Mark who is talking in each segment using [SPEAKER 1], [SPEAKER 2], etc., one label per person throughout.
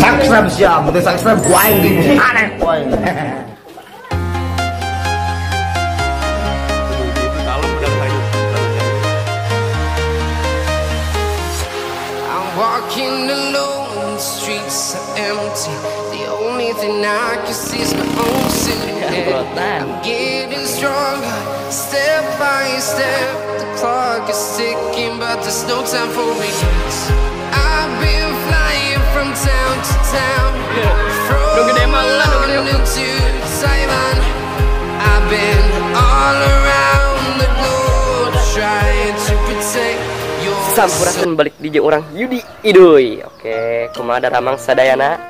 [SPEAKER 1] Saksem siap, betul saksem kuaing di aneh kuaing.
[SPEAKER 2] I'm walking alone, the streets are empty. The only thing I can see is my own silhouette. I'm getting stronger, step by step. The clock is ticking, but there's no time for regrets. I've been flying from town to town, from London to Taiwan. I've been all around the globe trying to protect your
[SPEAKER 3] Sampurasun balik DJ orang Yudi Idoy. Oke, kumaha daramang sadayana.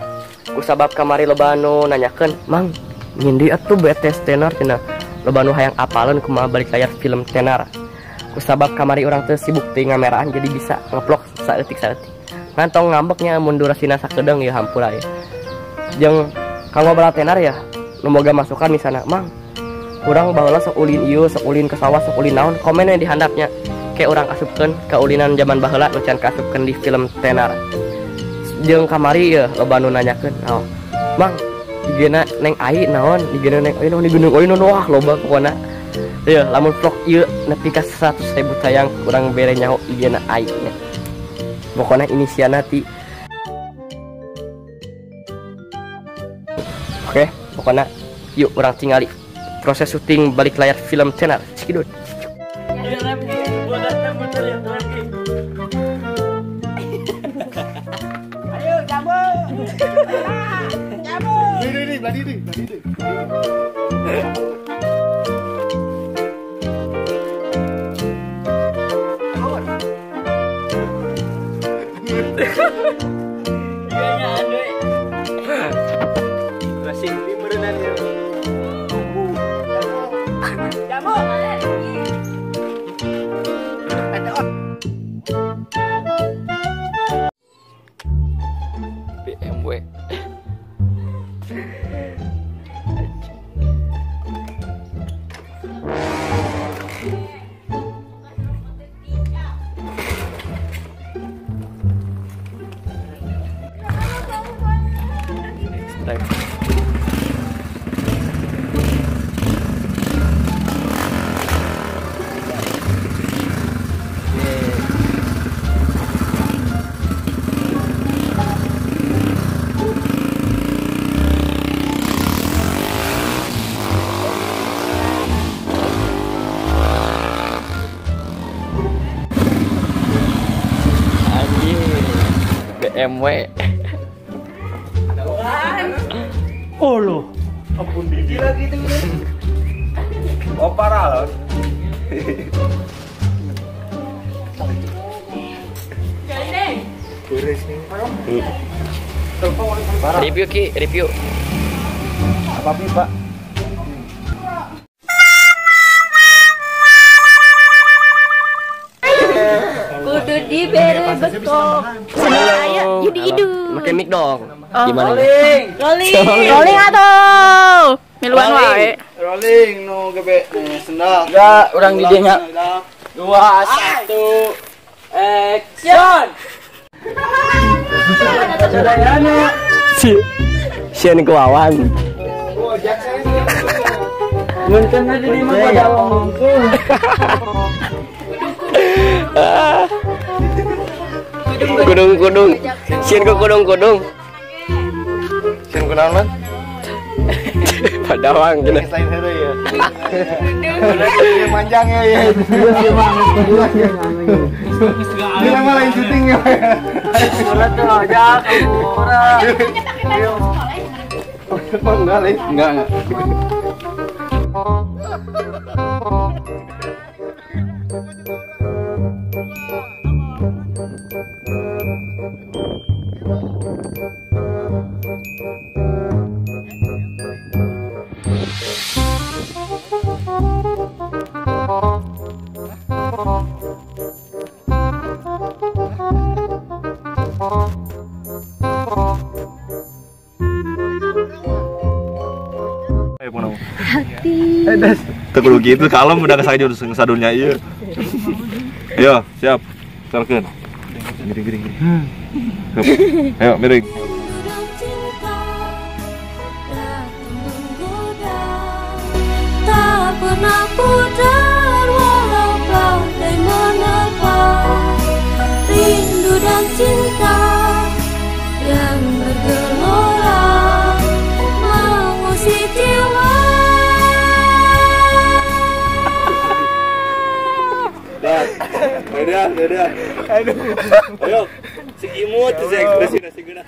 [SPEAKER 3] Kusabab kamari lobano nanyakeun, "Mang, nyindi atuh BTS tenar cenah." Lobano hayang apaleun kumaha balik layar film tenar. Kusabab kamari orang teu sibuk teu ngameraan jadi bisa ngeplok saeutik-saeutik. Ngantong ngambeknya mun durasina sakedeung ya hampura ya. Jeung kanggo bala tenar ya, nu boga masukan misalna, "Mang, urang baheula sok ulin ieu, sok ulin ke sawah, sok ulin naon." Komennya di handapnya. Kayak orang asupkeun kaulinan zaman baheula nu can kaasupkeun di film tenar. Jeung kamari ya loba nu nanyakeun, "Oh, Mang, digena Neng Ai naon? Digena Neng Ai naon di gunung Oin wah loba pokona." Ieu lamun vlog ieu nepi ka 100.000 tayang urang bere nyaho digena Ai nya. Pokona inisiana ti. Oke, pokona yuk urang tingali proses syuting balik layar film tenar. Cikidut.
[SPEAKER 4] Ayo cabut. Cabut.
[SPEAKER 1] Ini badi.
[SPEAKER 4] Ganya ade. Masih liburan ya. Cabut.
[SPEAKER 3] BMW. BMW.
[SPEAKER 4] Oh lo. Ampun didi lagi tuh. Oh parah loh.
[SPEAKER 3] Review Ki, review.
[SPEAKER 4] Apa Pak?
[SPEAKER 5] Kudu diberi bekok. Saya Yudi Idu.
[SPEAKER 3] Pakai mic dong.
[SPEAKER 4] Gimana?
[SPEAKER 5] Rolling atuh. Miluan wae.
[SPEAKER 4] Rolling no gebe sendal. Enggak, orang di nya. 2 1 action. Sadayana.
[SPEAKER 3] Sian kuawan.
[SPEAKER 4] Oh, jaksa ini. Mungkin ada di mana dalam mungkin.
[SPEAKER 3] Kudung. Sian ke kudung.
[SPEAKER 1] Sian kunaon?
[SPEAKER 3] Padawang gini.
[SPEAKER 1] Selain itu ya. Dia manjang ya. Dia mah lain syuting ya.
[SPEAKER 4] Surat tuh aja murah.
[SPEAKER 1] Enggak.
[SPEAKER 6] Kudu gitu kalem udah kesaja sadurnya iya. Ayo, siap. Salkeun. Miring. Ayo, miring.
[SPEAKER 2] pudar walau bagaimanapun, rindu dan cinta yang bergelora mengusik jiwa.
[SPEAKER 6] Udah. Ayo, si imut, si guna.